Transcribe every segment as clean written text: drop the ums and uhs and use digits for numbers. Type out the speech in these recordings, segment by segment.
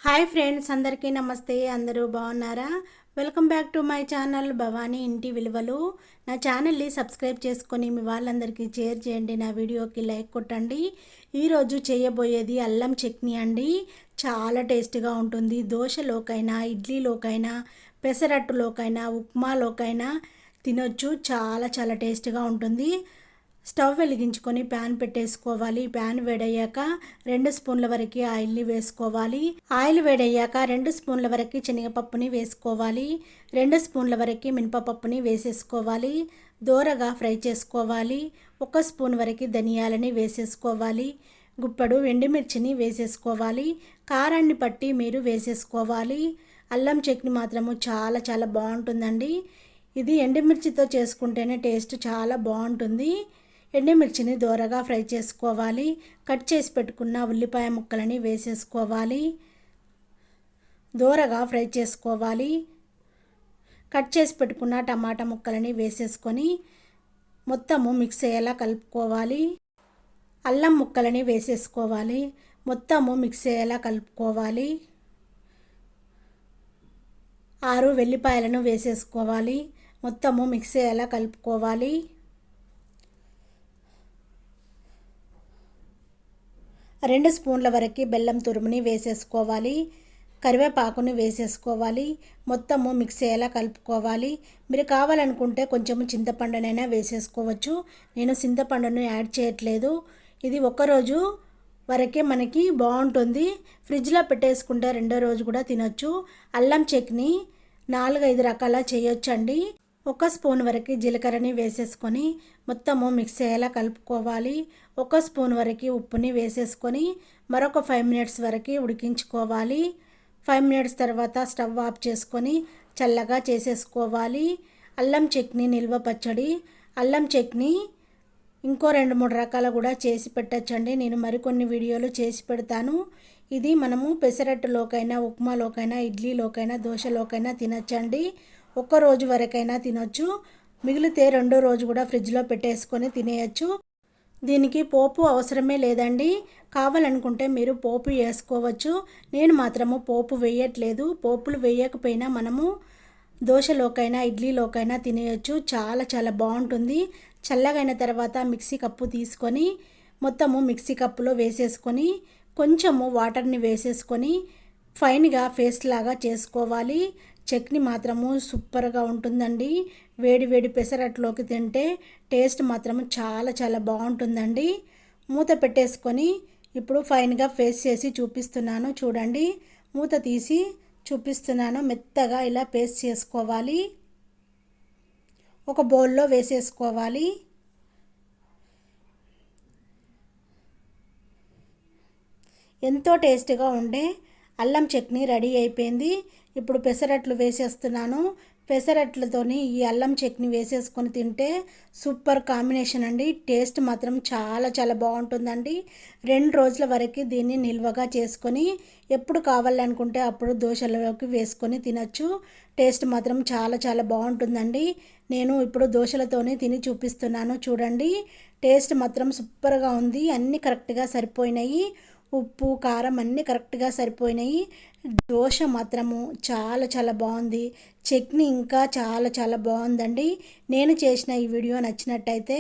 Hi friends, అందరికీ నమస్తే. అందరూ బాగున్నారా? Welcome back to my channel Bhavani ఇంటి విలువలు. నా ఛానల్ని సబ్స్క్రైబ్ చేసుకొని మీ వాళ్ళందరికీ షేర్ చేయండి. నా వీడియోకి లైక్ కొట్టండి. ఈరోజు చేయబోయేది అల్లం చట్నీ అండి. చాలా టేస్ట్గా ఉంటుంది. దోశలోకైనా, ఇడ్లీలోకైనా, పెసరట్టులోకైనా, ఉప్మాలోకైనా తినొచ్చు. చాలా చాలా టేస్ట్గా ఉంటుంది. స్టవ్ వెలిగించుకొని ప్యాన్ పెట్టేసుకోవాలి. ప్యాన్ వేడయ్యాక 2 స్పూన్ల వరకు ఆయిల్ని వేసుకోవాలి. ఆయిల్ వేడయ్యాక 2 స్పూన్ల వరకు శనగపప్పుని వేసుకోవాలి. 2 స్పూన్ల వరకు మినపపప్పుని వేసేసుకోవాలి. దోరగా ఫ్రై చేసుకోవాలి. 1 స్పూన్ వరకు ధనియాలని వేసేసుకోవాలి. గుప్పెడు ఎండుమిర్చిని వేసేసుకోవాలి. కారాన్ని పట్టి మీరు వేసేసుకోవాలి. అల్లం చట్నీ మాత్రము చాలా చాలా బాగుంటుందండి. ఇది ఎండుమిర్చితో చేసుకుంటేనే టేస్ట్ చాలా బాగుంటుంది. ఎండుమిర్చిని దోరగా ఫ్రై చేసుకోవాలి. కట్ చేసి పెట్టుకున్న ఉల్లిపాయ ముక్కలని వేసేసుకోవాలి. దోరగా ఫ్రై చేసుకోవాలి. కట్ చేసి పెట్టుకున్న టమాటా ముక్కలని వేసేసుకొని మొత్తము మిక్స్ అయ్యేలా కలుపుకోవాలి. అల్లం ముక్కలని వేసేసుకోవాలి. మొత్తము మిక్స్ అయ్యేలా కలుపుకోవాలి. 6 వెల్లిపాయలను వేసేసుకోవాలి. మొత్తము మిక్స్ అయ్యేలా కలుపుకోవాలి. 2 స్పూన్ల వరకు బెల్లం తురుముని వేసేసుకోవాలి. కరివేపాకుని వేసేసుకోవాలి. మొత్తము మిక్స్ అయ్యేలా కలుపుకోవాలి. మీరు కావాలనుకుంటే కొంచెము చింతపండునైనా వేసేసుకోవచ్చు. నేను చింతపండును యాడ్ చేయట్లేదు. ఇది ఒక్కరోజు వరకే మనకి బాగుంటుంది. ఫ్రిడ్జ్లో పెట్టేసుకుంటే రెండో రోజు కూడా తినొచ్చు. అల్లం చట్నీ 4-5 రకాల చేయొచ్చండి. 1 స్పూన్ వరకు జీలకర్రని వేసేసుకొని మొత్తము మిక్స్ అయ్యేలా కలుపుకోవాలి. 1 స్పూన్ వరకు ఉప్పుని వేసేసుకొని మరొక 5 మినిట్స్ వరకు ఉడికించుకోవాలి. 5 మినిట్స్ తర్వాత స్టవ్ ఆఫ్ చేసుకొని చల్లగా చేసేసుకోవాలి. అల్లం చట్నీ నిల్వ పచ్చడి. అల్లం చట్నీ ఇంకో 2-3 రకాల కూడా చేసి పెట్టచ్చండి. నేను మరికొన్ని వీడియోలు చేసి పెడతాను. ఇది మనము పెసరట్టులోకైనా, ఉప్మాలోకైనా, ఇడ్లీలోకైనా, దోశలోకైనా తినచ్చండి. 1 రోజు వరకైనా తినొచ్చు. మిగిలితే రెండో రోజు కూడా ఫ్రిడ్జ్లో పెట్టేసుకొని తినేయచ్చు. దీనికి పోపు అవసరమే లేదండి. కావాలనుకుంటే మీరు పోపు వేసుకోవచ్చు. నేను మాత్రము పోపు వేయట్లేదు. పోపులు వేయకపోయినా మనము దోశలోకైనా, ఇడ్లీలోకైనా తినేయచ్చు. చాలా చాలా బాగుంటుంది. చల్లగైన తర్వాత మిక్సీ కప్పు తీసుకొని మొత్తము మిక్సీ కప్పులో వేసేసుకొని కొంచెము వాటర్ని వేసేసుకొని ఫైన్గా పేస్ట్ లాగా చేసుకోవాలి. చట్నీ మాత్రము సూపర్గా ఉంటుందండి. వేడి వేడి పెసరట్లోకి తింటే టేస్ట్ మాత్రము చాలా చాలా బాగుంటుందండి. మూత పెట్టేసుకొని ఇప్పుడు ఫైన్గా పేస్ట్ చేసి చూపిస్తున్నాను చూడండి. మూత తీసి చూపిస్తున్నాను. మెత్తగా ఇలా పేస్ట్ చేసుకోవాలి. ఒక బౌల్లో వేసేసుకోవాలి. ఎంతో టేస్ట్గా ఉండే అల్లం చట్నీ రెడీ అయిపోయింది. ఇప్పుడు పెసరట్లు వేసేస్తున్నాను. పెసరట్లతోని ఈ అల్లం చట్నీ వేసేసుకొని తింటే సూపర్ కాంబినేషన్ అండి. టేస్ట్ మాత్రం చాలా చాలా బాగుంటుందండి. 2 రోజుల వరకు దీన్ని నిల్వగా చేసుకొని ఎప్పుడు కావాలనుకుంటే అప్పుడు దోశలోకి వేసుకొని తినచ్చు. టేస్ట్ మాత్రం చాలా చాలా బాగుంటుందండి. నేను ఇప్పుడు దోశలతోనే తిని చూపిస్తున్నాను చూడండి. టేస్ట్ మాత్రం సూపర్గా ఉంది. అన్నీ కరెక్ట్గా సరిపోయినాయి. ఉప్పు, కారం అన్నీ కరెక్ట్గా సరిపోయినాయి. దోశ మాత్రము చాలా చాలా బాగుంది. చట్నీ ఇంకా చాలా చాలా బాగుందండి. నేను చేసిన ఈ వీడియో నచ్చినట్టయితే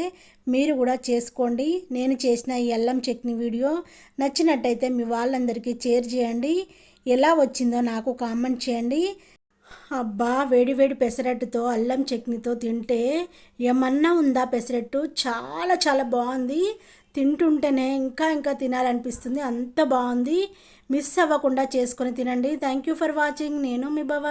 మీరు కూడా చేసుకోండి. నేను చేసిన ఈ అల్లం చట్నీ వీడియో నచ్చినట్టయితే మీ వాళ్ళందరికీ షేర్ చేయండి. ఎలా వచ్చిందో నాకు కామెంట్ చేయండి. అబ్బా, వేడి వేడి పెసరట్టుతో అల్లం చట్నీతో తింటే ఏమన్నా ఉందా పెసరట్టు. చాలా చాలా బాగుంది. తింటుంటేనే ఇంకా ఇంకా తినాలనిపిస్తుంది. అంత బాగుంది. మిస్ అవ్వకుండా చేసుకొని తినండి. Thank you for watching. నేను మీ భవ